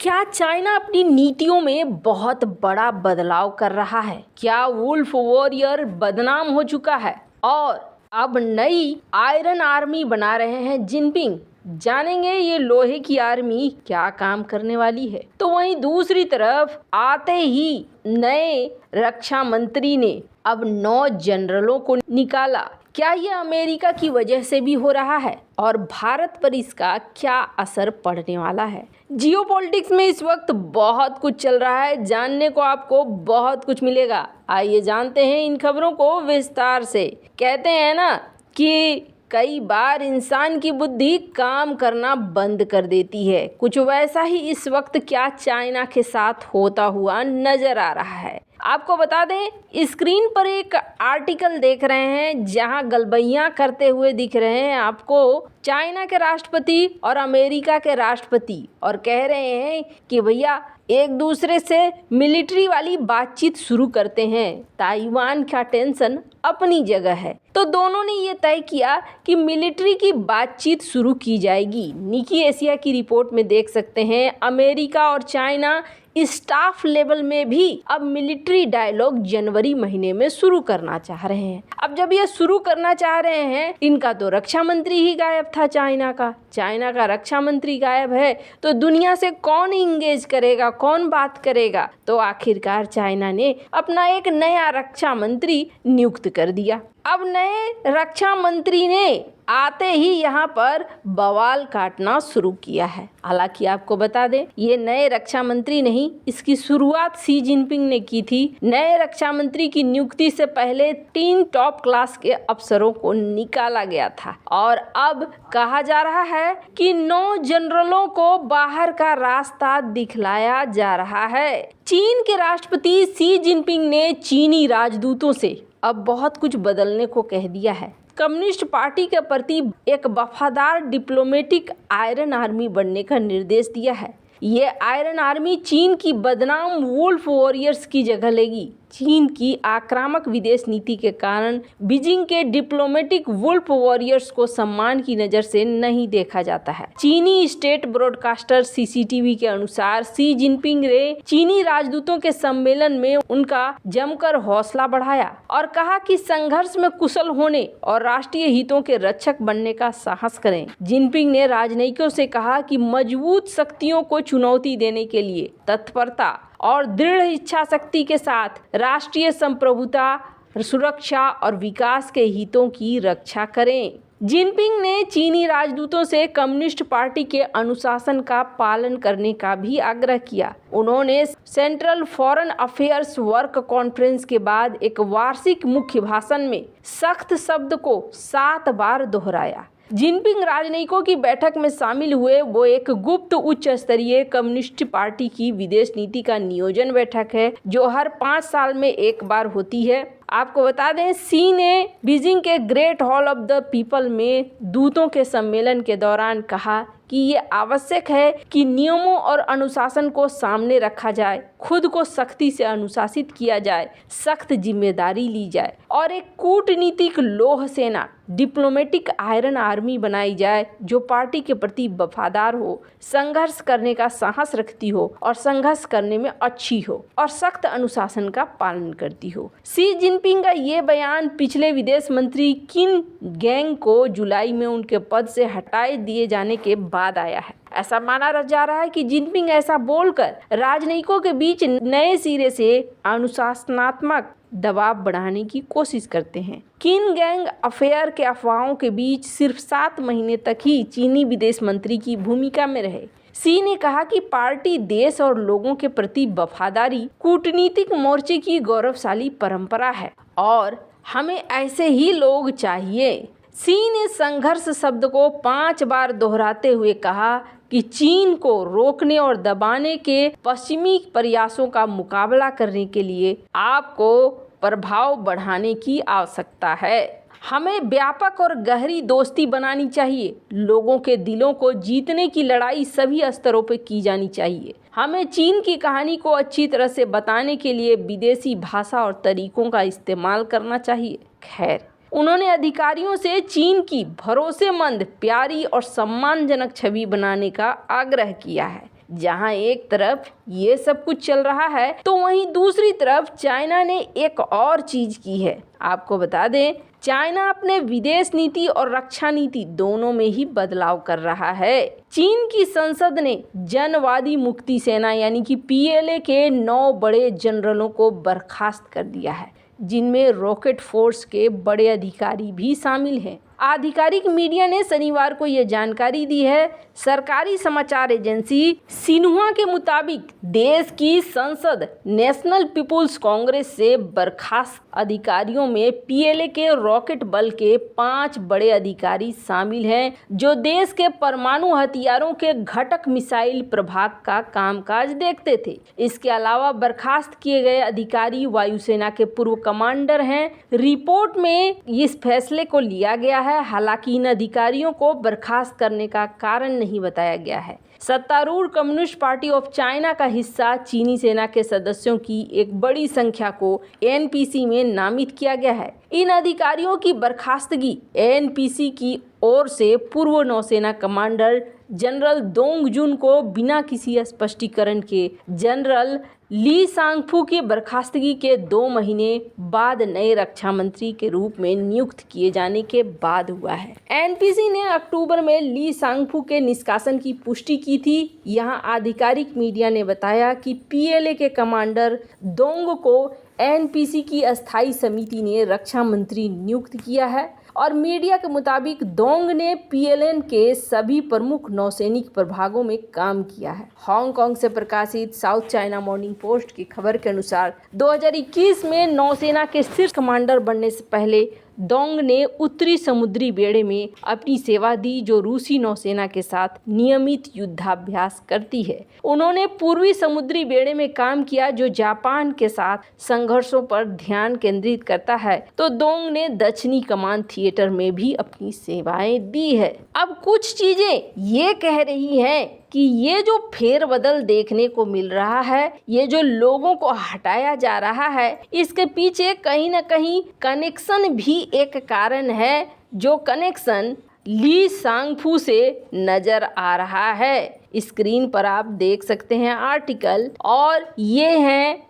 क्या चाइना अपनी नीतियों में बहुत बड़ा बदलाव कर रहा है? क्या वुल्फ वॉरियर बदनाम हो चुका है और अब नई आयरन आर्मी बना रहे हैं जिनपिंग? जानेंगे ये लोहे की आर्मी क्या काम करने वाली है। तो वहीं दूसरी तरफ आते ही नए रक्षा मंत्री ने अब 9 जनरलों को निकाला। क्या ये अमेरिका की वजह से भी हो रहा है और भारत पर इसका क्या असर पड़ने वाला है? जियोपॉलिटिक्स में इस वक्त बहुत कुछ चल रहा है, जानने को आपको बहुत कुछ मिलेगा। आइए जानते हैं इन खबरों को विस्तार से। कहते हैं ना कि कई बार इंसान की बुद्धि काम करना बंद कर देती है। कुछ वैसा ही इस वक्त क्या चाइना के साथ होता हुआ नजर आ रहा है। आपको बता दें, स्क्रीन पर एक आर्टिकल देख रहे हैं जहां गलबैयां करते हुए दिख रहे हैं आपको चाइना के राष्ट्रपति और अमेरिका के राष्ट्रपति, और कह रहे हैं कि भैया एक दूसरे से मिलिट्री वाली बातचीत शुरू करते हैं। ताइवान का टेंशन अपनी जगह है, तो दोनों ने ये तय किया कि मिलिट्री की बातचीत शुरू की जाएगी। निकी एशिया की रिपोर्ट में देख सकते हैं अमेरिका और चाइना स्टाफ लेवल में भी अब मिलिट्री डायलॉग जनवरी महीने में शुरू करना चाह रहे हैं। अब जब ये शुरू करना चाह रहे हैं, इनका तो रक्षा मंत्री ही गायब था। चाइना का रक्षा मंत्री गायब है, तो दुनिया से कौन इंगेज करेगा, कौन बात करेगा? तो आखिरकार चाइना ने अपना एक नया रक्षा मंत्री नियुक्त कर दिया। अब नए रक्षा मंत्री ने आते ही यहाँ पर बवाल काटना शुरू किया है। हालांकि आपको बता दें, ये नए रक्षा मंत्री नहीं, इसकी शुरुआत शी जिनपिंग ने की थी। नए रक्षा मंत्री की नियुक्ति से पहले 3 टॉप क्लास के अफसरों को निकाला गया था और अब कहा जा रहा है कि 9 जनरलों को बाहर का रास्ता दिखलाया जा रहा है। चीन के राष्ट्रपति शी जिनपिंग ने चीनी राजदूतों से अब बहुत कुछ बदलने को कह दिया है। कम्युनिस्ट पार्टी के प्रति एक वफादार डिप्लोमेटिक आयरन आर्मी बनने का निर्देश दिया है। ये आयरन आर्मी चीन की बदनाम वुल्फ वॉरियर्स की जगह लेगी। चीन की आक्रामक विदेश नीति के कारण बीजिंग के डिप्लोमेटिक वुल्फ वॉरियर्स को सम्मान की नज़र से नहीं देखा जाता है। चीनी स्टेट ब्रॉडकास्टर सीसीटीवी के अनुसार शी जिनपिंग ने चीनी राजदूतों के सम्मेलन में उनका जमकर हौसला बढ़ाया और कहा कि संघर्ष में कुशल होने और राष्ट्रीय हितों के रक्षक बनने का साहस करें। जिनपिंग ने राजनयिकों से कहा कि मजबूत शक्तियों को चुनौती देने के लिए तत्परता और दृढ़ इच्छा शक्ति के साथ राष्ट्रीय संप्रभुता, सुरक्षा और विकास के हितों की रक्षा करें। जिनपिंग ने चीनी राजदूतों से कम्युनिस्ट पार्टी के अनुशासन का पालन करने का भी आग्रह किया। उन्होंने central foreign affairs work conference के बाद एक वार्षिक मुख्य भाषण में सख्त शब्द को 7 बार दोहराया। जिनपिंग राजनयिकों की बैठक में शामिल हुए। वो एक गुप्त उच्च स्तरीय कम्युनिस्ट पार्टी की विदेश नीति का नियोजन बैठक है जो हर 5 साल में एक बार होती है। आपको बता दें, शी ने बीजिंग के great hall of the people में दूतों के सम्मेलन के दौरान कहा कि ये आवश्यक है कि नियमों और अनुशासन को सामने रखा जाए, खुद को सख्ती से अनुशासित किया जाए, सख्त जिम्मेदारी ली जाए और एक कूटनीतिक लौह सेना डिप्लोमेटिक आयरन आर्मी बनाई जाए जो पार्टी के प्रति वफादार हो, संघर्ष करने का साहस रखती हो और संघर्ष करने में अच्छी हो और सख्त अनुशासन का पालन करती हो। शी जिनपिंग का ये बयान पिछले विदेश मंत्री किन गैंग को जुलाई में उनके पद से हटाए दिए जाने के बाद आया है। ऐसा माना जा रहा है कि जिनपिंग ऐसा बोलकर राजनयिकों के बीच नए सिरे से अनुशासनात्मक दबाव बढ़ाने की कोशिश करते हैं। किन गैंग अफेयर के अफवाहों के बीच सिर्फ 7 महीने तक ही चीनी विदेश मंत्री की भूमिका में रहे। शी ने कहा कि पार्टी देश और लोगों के प्रति वफादारी कूटनीतिक मोर्चे की गौरवशाली परंपरा है और हमें ऐसे ही लोग चाहिए। शी ने संघर्ष शब्द को 5 बार दोहराते हुए कहा कि चीन को रोकने और दबाने के पश्चिमी प्रयासों का मुकाबला करने के लिए आपको प्रभाव बढ़ाने की आवश्यकता है। हमें व्यापक और गहरी दोस्ती बनानी चाहिए। लोगों के दिलों को जीतने की लड़ाई सभी स्तरों पर की जानी चाहिए। हमें चीन की कहानी को अच्छी तरह से बताने के लिए विदेशी भाषा और तरीकों का इस्तेमाल करना चाहिए। खैर, उन्होंने अधिकारियों से चीन की भरोसेमंद, प्यारी और सम्मानजनक छवि बनाने का आग्रह किया है। जहां एक तरफ ये सब कुछ चल रहा है तो वहीं दूसरी तरफ चाइना ने एक और चीज की है। आपको बता दें, चाइना अपने विदेश नीति और रक्षा नीति दोनों में ही बदलाव कर रहा है। चीन की संसद ने जनवादी मुक्ति सेना यानी कि पीएलए के 9 बड़े जनरलों को बर्खास्त कर दिया है, जिनमें रॉकेट फोर्स के बड़े अधिकारी भी शामिल हैं। आधिकारिक मीडिया ने शनिवार को यह जानकारी दी है। सरकारी समाचार एजेंसी सिन्हुआ के मुताबिक देश की संसद नेशनल पीपुल्स कांग्रेस से बर्खास्त अधिकारियों में पीएलए के रॉकेट बल के 5 बड़े अधिकारी शामिल हैं, जो देश के परमाणु हथियारों के घटक मिसाइल प्रभाग का कामकाज देखते थे। इसके अलावा बर्खास्त किए गए अधिकारी वायुसेना के पूर्व कमांडर हैं। रिपोर्ट में इस फैसले को लिया गया है। हालांकि इन अधिकारियों को बर्खास्त करने का कारण नहीं बताया गया है। सत्तारूढ़ कम्युनिस्ट पार्टी ऑफ चाइना का हिस्सा चीनी सेना के सदस्यों की एक बड़ी संख्या को एनपीसी में नामित किया गया है। इन अधिकारियों की बर्खास्तगी एनपीसी की ओर से पूर्व नौसेना कमांडर जनरल दोंग जुन को बिना किसी स्पष्टीकरण के जनरल ली सांगफू की बर्खास्तगी के 2 महीने बाद नए रक्षा मंत्री के रूप में नियुक्त किए जाने के बाद हुआ है। एनपीसी ने अक्टूबर में ली सांगफू के निष्कासन की पुष्टि की थी। यहां आधिकारिक मीडिया ने बताया कि पीएलए के कमांडर दोंग को एनपीसी की अस्थायी समिति ने रक्षा मंत्री नियुक्त किया है और मीडिया के मुताबिक दोंग ने पीएलएन के सभी प्रमुख नौसैनिक प्रभागों में काम किया है। हांगकांग से प्रकाशित साउथ चाइना मॉर्निंग पोस्ट की खबर के अनुसार 2021 में नौसेना के शीर्ष कमांडर बनने से पहले दोंग ने उत्तरी समुद्री बेड़े में अपनी सेवा दी, जो रूसी नौसेना के साथ नियमित युद्धाभ्यास करती है। उन्होंने पूर्वी समुद्री बेड़े में काम किया, जो जापान के साथ संघर्षों पर ध्यान केंद्रित करता है। तो दोंग ने दक्षिणी कमान थिएटर में भी अपनी सेवाएं दी है। अब कुछ चीजें ये कह रही हैं कि ये जो फेरबदल देखने को मिल रहा है, ये जो लोगों को हटाया जा रहा है, इसके पीछे कहीं ना कहीं कनेक्शन भी एक कारण है, जो कनेक्शन ली सांगफू से नजर आ रहा है। स्क्रीन पर आप देख सकते हैं आर्टिकल, और ये हैं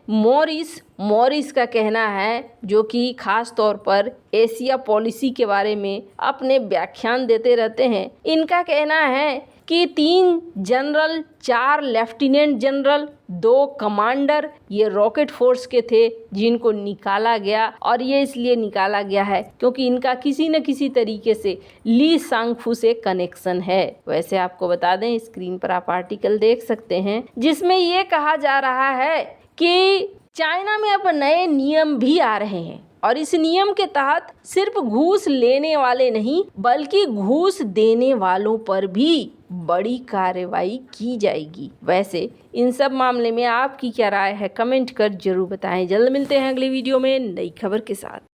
मॉरिस का कहना है, जो कि खास तौर पर एशिया पॉलिसी के बारे में अपने व्याख्यान देते रहते हैं। इनका कहना है कि 3 जनरल, 4 लेफ्टिनेंट जनरल, 2 कमांडर ये रॉकेट फोर्स के थे, जिनको निकाला गया, और ये इसलिए निकाला गया है क्योंकि इनका किसी न किसी तरीके से ली सांगफू से कनेक्शन है। वैसे आपको बता दें, स्क्रीन पर आप आर्टिकल देख सकते हैं, जिसमें ये कहा जा रहा है कि चाइना में अब नए नियम भी आ रहे हैं और इस नियम के तहत सिर्फ घूस लेने वाले नहीं, बल्कि घूस देने वालों पर भी बड़ी कार्रवाई की जाएगी। वैसे इन सब मामले में आपकी क्या राय है, कमेंट कर जरूर बताएं। जल्द मिलते हैं अगली वीडियो में नई खबर के साथ।